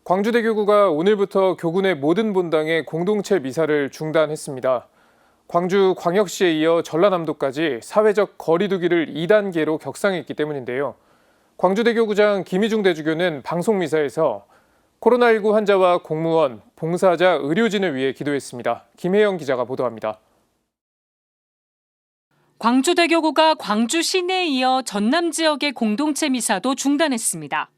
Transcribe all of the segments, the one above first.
광주대교구가 오늘부터 교군의 모든 본당에 공동체 미사를 중단했습니다. 광주광역시에 이어 전라남도까지 사회적 거리 두기를 2단계로 격상했기 때문인데요. 광주대교구장 김희중 대주교는 방송미사에서 코로나19 환자와 공무원, 봉사자, 의료진을 위해 기도했습니다. 김혜영 기자가 보도합니다. 광주대교구가 광주 시내에 이어 전남 지역의 공동체 미사도 중단했습니다.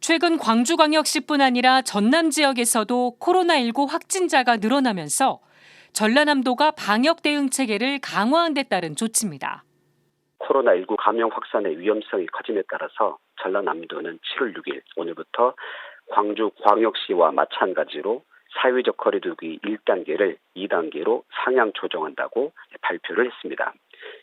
최근 광주광역시뿐 아니라 전남 지역에서도 코로나19 확진자가 늘어나면서 전라남도가 방역 대응 체계를 강화한 데 따른 조치입니다. 코로나19 감염 확산의 위험성이 커짐에 따라서 전라남도는 7월 6일 오늘부터 광주광역시와 마찬가지로 사회적 거리두기 1단계를 2단계로 상향 조정한다고 발표를 했습니다.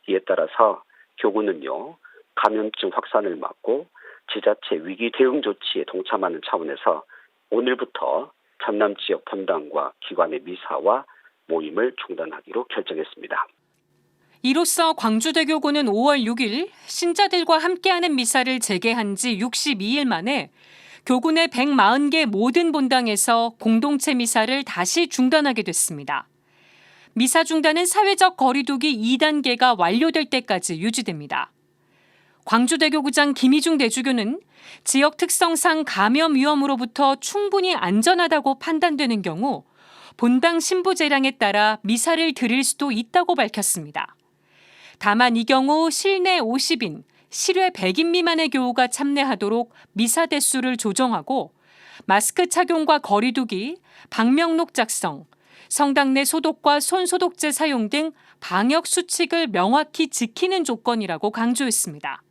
이에 따라서 교구는요, 감염증 확산을 막고 지자체 위기 대응 조치에 동참하는 차원에서 오늘부터 전남 지역 본당과 기관의 미사와 모임을 중단하기로 결정했습니다. 이로써 광주대교구는 5월 6일 신자들과 함께하는 미사를 재개한 지 62일 만에 교구 내 140개 모든 본당에서 공동체 미사를 다시 중단하게 됐습니다. 미사 중단은 사회적 거리두기 2단계가 완료될 때까지 유지됩니다. 광주대교구장 김희중 대주교는 지역 특성상 감염 위험으로부터 충분히 안전하다고 판단되는 경우 본당 신부 재량에 따라 미사를 드릴 수도 있다고 밝혔습니다. 다만 이 경우 실내 50인, 실외 100인 미만의 교우가 참여하도록 미사 대수를 조정하고 마스크 착용과 거리두기, 방명록 작성, 성당 내 소독과 손소독제 사용 등 방역 수칙을 명확히 지키는 조건이라고 강조했습니다.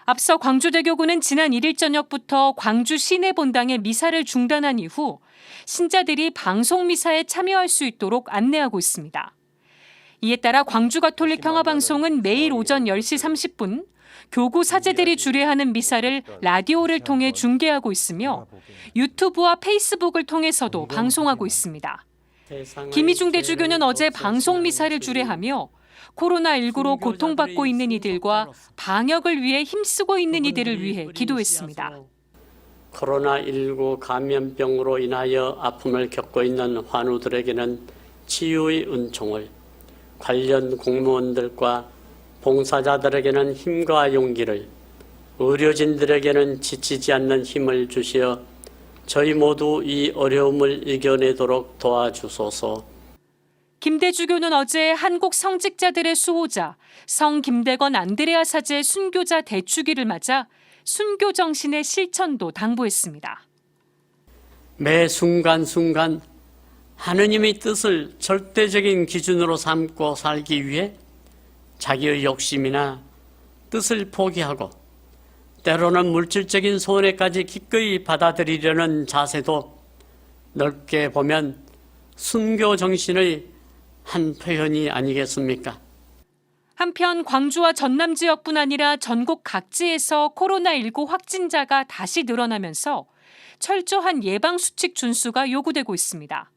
앞서 광주대교구는 지난 1일 저녁부터 광주 시내 본당의 미사를 중단한 이후 신자들이 방송 미사에 참여할 수 있도록 안내하고 있습니다. 이에 따라 광주가톨릭 평화방송은 매일 오전 10시 30분 교구 사제들이 주례하는 미사를 라디오를 통해 중계하고 있으며 유튜브와 페이스북을 통해서도 방송하고 있습니다. 김희중 대주교는 어제 방송 미사를 주례하며 코로나19로 고통받고 있는 이들과 방역을 위해 힘쓰고 있는 이들을 위해 기도했습니다. 코로나19 감염병으로 인하여 아픔을 겪고 있는 환우들에게는 치유의 은총을, 관련 공무원들과 봉사자들에게는 힘과 용기를, 의료진들에게는 지치지 않는 힘을 주시어 저희 모두 이 어려움을 이겨내도록 도와주소서. 김 대주교는 어제 한국 성직자들의 수호자 성 김대건 안드레아 사제 순교자 대축일을 맞아 순교 정신의 실천도 당부했습니다. 매 순간순간 하느님의 뜻을 절대적인 기준으로 삼고 살기 위해 자기의 욕심이나 뜻을 포기하고 때로는 물질적인 손해까지 기꺼이 받아들이려는 자세도 넓게 보면 순교 정신의 한 표현이 아니겠습니까? 한편 광주와 전남 지역뿐 아니라 전국 각지에서 코로나19 확진자가 다시 늘어나면서 철저한 예방수칙 준수가 요구되고 있습니다.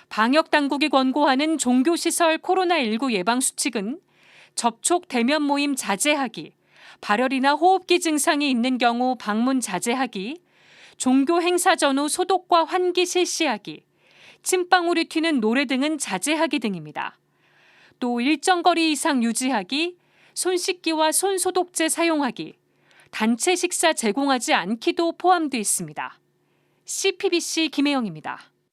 방역당국이 권고하는 종교시설 코로나19 예방수칙은 접촉 대면 모임 자제하기, 발열이나 호흡기 증상이 있는 경우 방문 자제하기, 종교 행사 전후 소독과 환기 실시하기, 침방울이 튀는 노래 등은 자제하기 등입니다. 또 일정 거리 이상 유지하기, 손 씻기와 손 소독제 사용하기, 단체 식사 제공하지 않기도 포함되어 있습니다. CPBC 김혜영입니다.